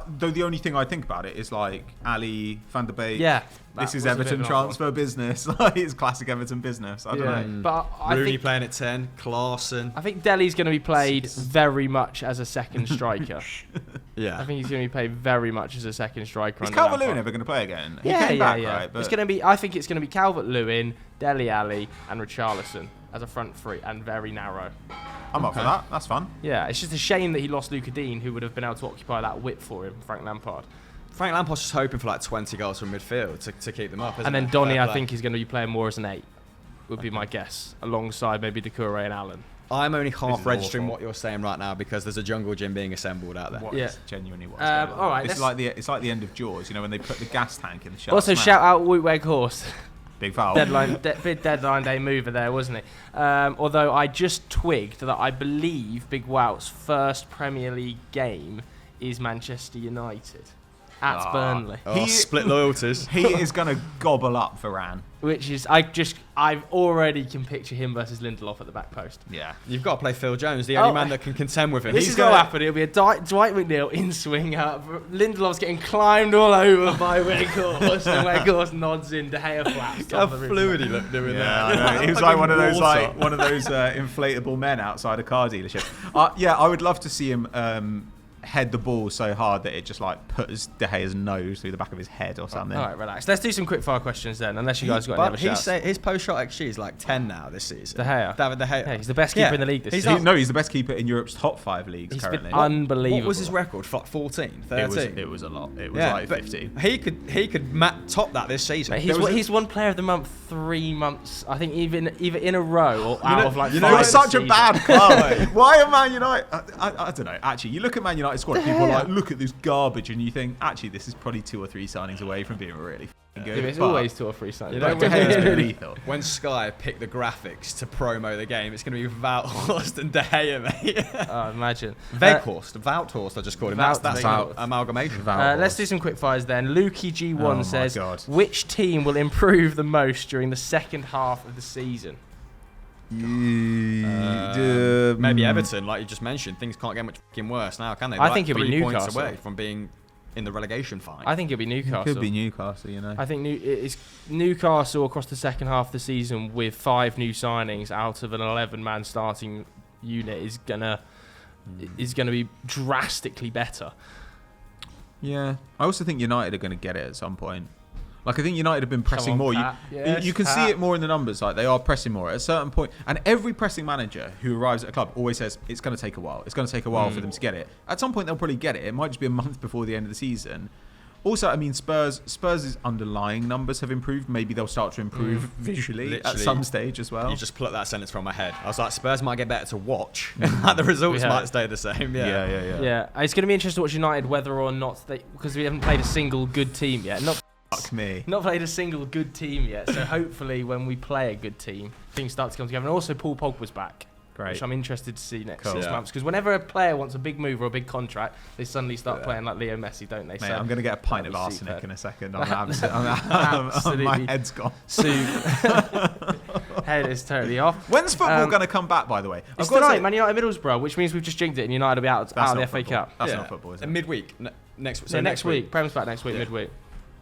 though the only thing I think about it is like Ali, Van der Beek. Yeah. This that is was a bit Everton of an odd transfer business. Like, it's classic Everton business. I don't one. Yeah. know. But I Rooney think, playing at 10, Klaassen. I think Dele's going to be played very much as a second striker. Yeah. I think he's going to be played very much as a second striker. Is under Calvert-Lewin Lampard. ever going to play again? He Yeah, came yeah, back, yeah. right? But It's going to be. I think it's going to be Calvert-Lewin, Dele Alli, and Richarlison as a front three, and very narrow. I'm up for that. That's fun. Yeah, it's just a shame that he lost Luca Dean, who would have been able to occupy that width for him, Frank Lampard. Frank Lampard's just hoping for like 20 goals from midfield to keep them up, isn't And then it? Donny, Fair I play. think he's going to be playing more as an 8, would be my guess, alongside maybe Doucouré and Allen. I'm only This half is registering awful. what you're saying right now because there's a jungle gym being assembled out there. What Yeah. is genuinely what's Um, going on. all right, It's let's- like the end of Jaws, you know, when they put the gas tank in the shark's Also, mouth. shout out Wout Weghorst. Big foul. Big deadline day mover there, wasn't it? Although I just twigged that I believe Big Wout's first Premier League game is Manchester United at Burnley, Oh, split loyalties. He is going to gobble up Varane. which is I already can picture him versus Lindelof at the back post. Yeah. You've got to play Phil Jones, the only Oh. man that can contend with him. This He's is going to gonna- happen. It'll be a Dwight McNeil in swing up. Lindelof's getting climbed all over by Weghorst, and Weghorst nods in. De Gea flaps. How top of the fluid he looked doing Yeah, I that. know. He was like one of those inflatable men outside a car dealership. Yeah, I would love to see him head the ball so hard that it just like puts De Gea's nose through the back of his head or something. All right, relax. Let's do some quick fire questions then, unless you guys got any other shouts. His post-shot XG is like 10 now this season. De Gea. David De Gea. Yeah, he's the best keeper in the league this He's season. not- He's the best keeper in Europe's top 5 leagues He's currently. been unbelievable. What was his record? 14, 13? It was a lot. It was Yeah, like but 50. He could top that this season. Mate, There was he's won Player of the Month 3 months, I think, either in a row or out of like You 5 know, it's this such a season. bad club. Why are Man United? I don't know. Actually, you look at Man United squad, people are like, look at this garbage, and you think, actually, this is probably 2 or 3 signings away from being really f***ing good. Yeah, it's But always 2 or 3 signings. You know, De Gea's been lethal. When Sky pick the graphics to promo the game, it's going to be Wouthorst and De Gea, mate. Oh, imagine. Wouthorst, I just called him. That's Weghorst. amalgamation. Let's do some quick fires then. Lukey G1 Oh my says, God. which team will improve the most during the second half of the season? Maybe Everton, like you just mentioned. Things can't get much fucking worse now, can they? I They're think like it'll be 3 points Newcastle. away from being in the relegation fight. I think it'll be Newcastle. Could be Newcastle, you know. I think it's Newcastle across the second half of the season with 5 new signings out of an 11-man starting unit is gonna be drastically better. Yeah. I also think United are going to get it at some point. Like, I think United have been pressing on, more. Pat. Yes, You can see Pat. it more in the numbers. Like, they are pressing more at a certain point. And every pressing manager who arrives at a club always says, it's going to take a while. It's going to take a while for them to get it. At some point, they'll probably get it. It might just be a month before the end of the season. Also, I mean, Spurs' underlying numbers have improved. Maybe they'll start to improve visually at Literally, some stage as well. You just plucked that sentence from my head. I was like, Spurs might get better to watch. The results Yeah. might stay the same. Yeah. Yeah, it's going to be interesting to watch United whether or not because we haven't played a single good team yet. Fuck me. Not played a single good team yet. So hopefully, when we play a good team, things start to come together. And also, Paul Pogba's back. Great. Which I'm interested to see next Cool. 6 Yeah. months. Because whenever a player wants a big move or a big contract, they suddenly start playing like Leo Messi, don't they? Mate, I'm going to get a pint of that'd be arsenic superb. in a second. Absolutely. My head's gone. Head is totally off. When's football going to come back, by the way? It's I've got to tonight, say- Man United Middlesbrough, which means we've just jinked it and United will be out of the not FA football. Cup. That's not football, is it? Midweek. Next So next week. Prem's back next week, midweek.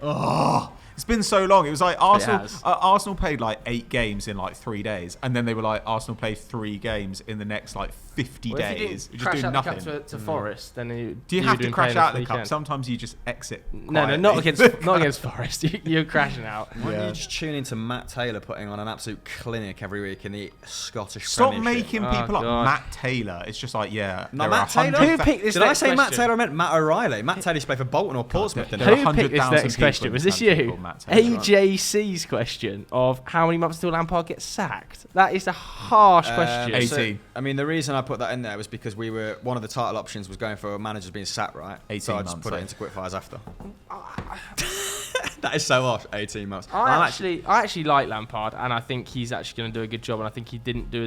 Oh, it's been so long. It was like Arsenal. has. Arsenal played like 8 games in like 3 days, and then they were like Arsenal played 3 games in the next like 50 Well, days. if you Just didn't doing crash out nothing. the cup to Forest, then Do you have to crash out the cup? Sometimes you just exit. No, not against Forest. You're crashing out. Why don't you just tune into Matt Taylor putting on an absolute clinic every week in the Scottish Stop Premiership? making Oh, people God. like Matt Taylor. It's just like, yeah. No, there Matt are Taylor? 100,000 Who picked this Did I next say Matt question? Taylor? I meant Matt O'Reilly. Matt Taylor used to play for Bolton or Portsmouth. there didn't are he? Who picked this 100,000 next question? people Was in this country you? called Matt Taylor. AJC's question of how many months till Lampard gets sacked? That is a harsh question. 18. I mean, the reason I put that in there was because one of the title options was going for managers being sacked, right? 18 so I just months, put it eh? into quickfires after. That is so harsh. 18 months. I actually like Lampard, and I think he's actually going to do a good job, and I think he didn't do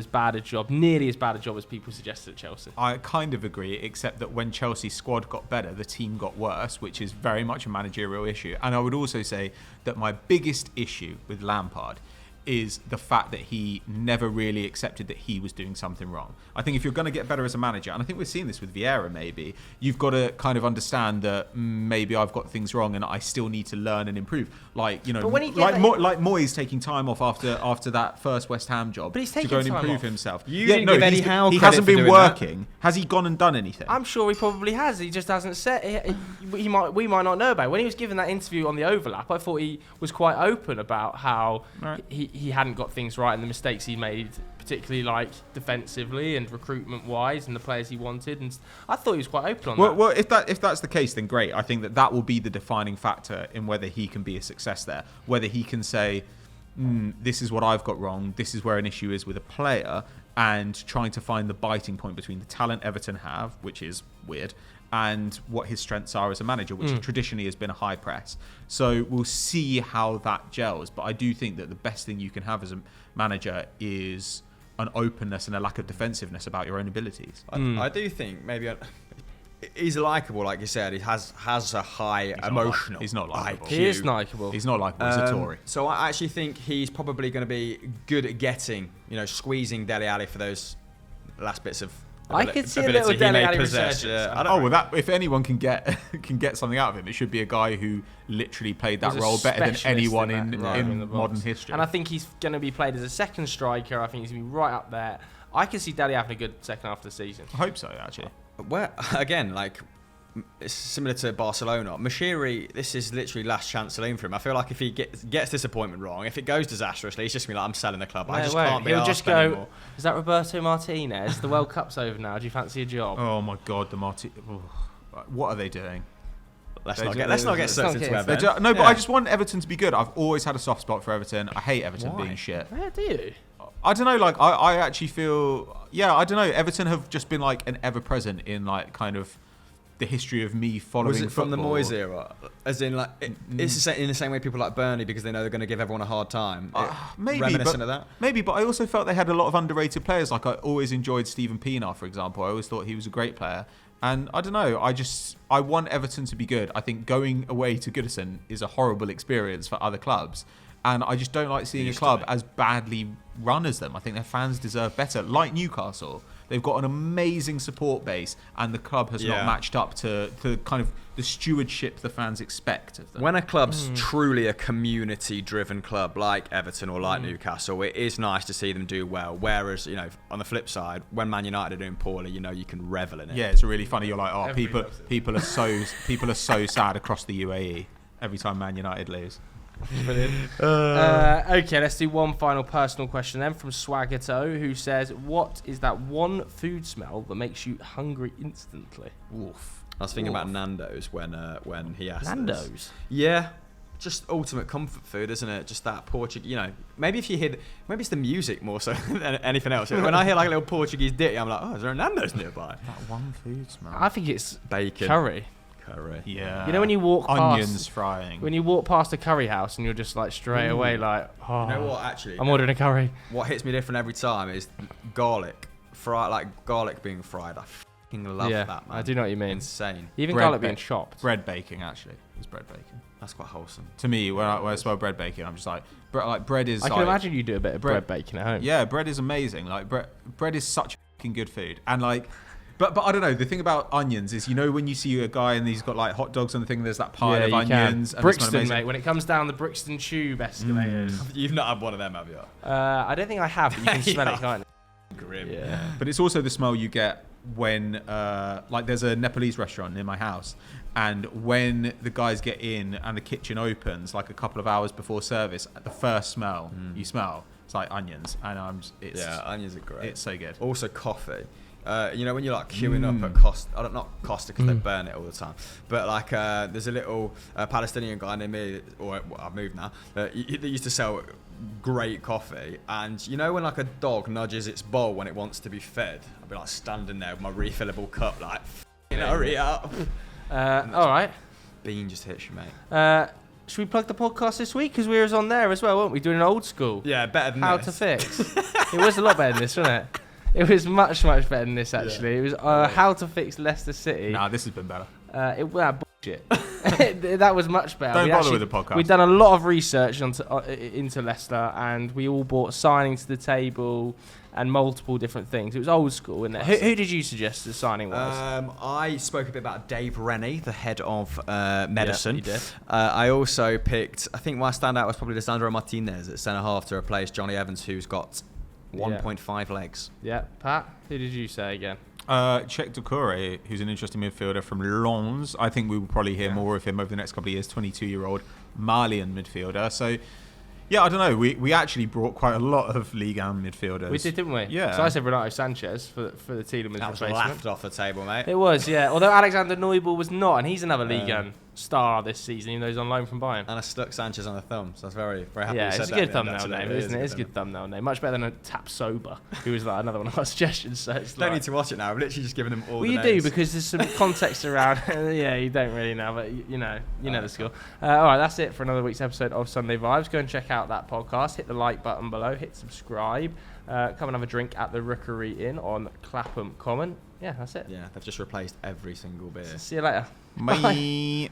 nearly as bad a job as people suggested at Chelsea. I kind of agree, except that when Chelsea's squad got better, the team got worse, which is very much a managerial issue. And I would also say that my biggest issue with Lampard is the fact that he never really accepted that he was doing something wrong. I think if you're going to get better as a manager, and I think we're seeing this with Vieira maybe, you've got to kind of understand that maybe I've got things wrong and I still need to learn and improve. Like, you know, But when he like Moyes taking time off after that first West Ham job But he's to taking go and time improve off. himself. You didn't give Eddie Howe he credit hasn't for been doing that. working. Has he gone and done anything? I'm sure he probably has. He just hasn't said. We might not know about it. When he was given that interview on the overlap, I thought he was quite open about how Right. he hadn't got things right and the mistakes he made, particularly like defensively and recruitment wise, and the players he wanted. And I thought he was quite open on that. Well, if that's the case, then great. I think that will be the defining factor in whether he can be a success there. Whether he can say, this is what I've got wrong, this is where an issue is with a player, and trying to find the biting point between the talent Everton have, which is weird, and what his strengths are as a manager, which traditionally has been a high press. So we'll see how that gels. But I do think that the best thing you can have as a manager is an openness and a lack of defensiveness about your own abilities. I do think maybe he's likable, like you said. He has a high emotional. He's not likeable. IQ. He is likeable. He's not likeable. He's a Tory. So I actually think he's probably going to be good at getting, squeezing Dele Alli for those last bits of I could see a ability little he Dele may Alli possess. resurgence. I don't That if anyone can get something out of him, it should be a guy who literally played that He's a role better than specialist anyone in that role in the in box. modern history. And I think he's going to be played as a second striker. I think he's going to be right up there. I can see Dele having a good second half of the season. I hope so, actually. Where again, like it's similar to Barcelona. Mashiri, this is literally last chance saloon for him. I feel like if he gets this appointment wrong, if it goes disastrously, he's just gonna be like, I'm selling the club. I just can't be He'll arsed just go, anymore. is that Roberto Martinez? The World Cup's over now. Do you fancy a job? Oh my God, the what are they doing? Let's not get sucked into They Everton. But I just want Everton to be good. I've always had a soft spot for Everton. I hate Everton Why? being shit. Yeah, do you? I don't know. Like I actually feel, I don't know. Everton have just been like an ever present in like kind of the history of me following. Was it from the football. Moyes era? As in, like, it's in the same way people like Burnley because they know they're going to give everyone a hard time. Maybe, reminiscent but, of that. Maybe, but I also felt they had a lot of underrated players. Like I always enjoyed Stephen Pienaar, for example. I always thought he was a great player. And I don't know. I want Everton to be good. I think going away to Goodison is a horrible experience for other clubs. And I just don't like seeing a club as badly run as them. I think their fans deserve better. Like Newcastle, they've got an amazing support base, and the club has not matched up to kind of the stewardship the fans expect of them. When a club's truly a community-driven club like Everton or like Newcastle, it is nice to see them do well. Whereas, on the flip side, when Man United are doing poorly, you can revel in it. Yeah, it's really funny. You're like, oh, Everybody people are so sad across the UAE every time Man United lose. Brilliant. Okay, let's do one final personal question then from Swaggerto, who says, what is that one food smell that makes you hungry instantly? Oof. I was thinking about Nando's when he asked Nando's? this. Yeah. Just ultimate comfort food, isn't it? Just that Portuguese, maybe if you hear, maybe it's the music more so than anything else. When I hear like a little Portuguese ditty, I'm like, oh, is there a Nando's nearby? That one food smell. I think it's Bacon. curry. Yeah. You know when you walk onions past, frying. when you walk past a curry house and you're just like straight away like, oh, You know what? Actually, I'm ordering a curry. what hits me different every time is garlic, garlic being fried. I fucking love that, man. I do know what you mean. Insane. Even Bread garlic ba- being chopped. Bread baking, actually. It's bread baking. That's quite wholesome. To me, when I smell bread baking, I'm just like bread is. I can imagine you do a bit of bread bread- baking at home. Yeah, bread is amazing. Like bread is such fucking good food, and like But I don't know. The thing about onions is, when you see a guy and he's got like hot dogs on the thing, there's that pile of onions. And Brixton, mate. When it comes down the Brixton tube escalators. You've not had one of them, have you? I don't think I have, but you can smell it, can't you? Grim. Yeah. But it's also the smell you get when, like, there's a Nepalese restaurant near my house, and when the guys get in and the kitchen opens, like a couple of hours before service, the first smell you smell, it's like onions, and onions are great. It's so good. Also coffee. When you're like queuing up at Costa, not Costa because they burn it all the time, but like there's a little Palestinian guy near me, or I've moved now, that used to sell great coffee, and when like a dog nudges its bowl when it wants to be fed, I'd be like standing there with my refillable cup like, hurry up. All right. Bean just hits you, mate. Should we plug the podcast this week? Because we was on there as well, weren't we? Doing an old school. Yeah, better than How this. to Fix. It was a lot better than this, wasn't it? It was much, much better than this, actually. It was How to Fix Leicester City. Nah, this has been better. Bullshit. That was much better. Don't bother with the podcast. We'd done a lot of research into Leicester, and we all bought signing to the table and multiple different things. It was old school, isn't it? Who did you suggest the signing was? I spoke a bit about Dave Rennie, the head of medicine. Yeah, you did. I also picked, I think my standout was probably Lisandro Martinez at centre-half to replace Johnny Evans, who's got 1.5 legs. Yeah, Pat, who did you say again? Czech Doucouré, who's an interesting midfielder from Lens. I think we will probably hear more of him over the next couple of years. 22-year-old Malian midfielder. So, yeah, I don't know. We actually brought quite a lot of Ligue 1 midfielders. We did, didn't we? Yeah. So I said Renato Sanchez for the Tielemans That was replacement. laughed off the table, mate. It was, yeah. Although Alexander Neubel was not, and he's another Ligue 1 star this season, even though he's on loan from Bayern. And I stuck Sanchez on the thumb, so I was very, very happy Yeah, you said it's a that. good thumbnail name, isn't it? It's a good thumbnail name. Much better than a Tap Sober, who was like another one of our suggestions. So it's Don't need to watch it now. I've literally just given them all well, the you names. do, because there's some context around. Yeah, you don't really know, but you know the score. All right, that's it for another week's episode of Sunday Vibes. Go and check out that podcast. Hit the like button below. Hit subscribe. Come and have a drink at the Rookery Inn on Clapham Common. Yeah, that's it. Yeah, they've just replaced every single beer. See you later. Bye.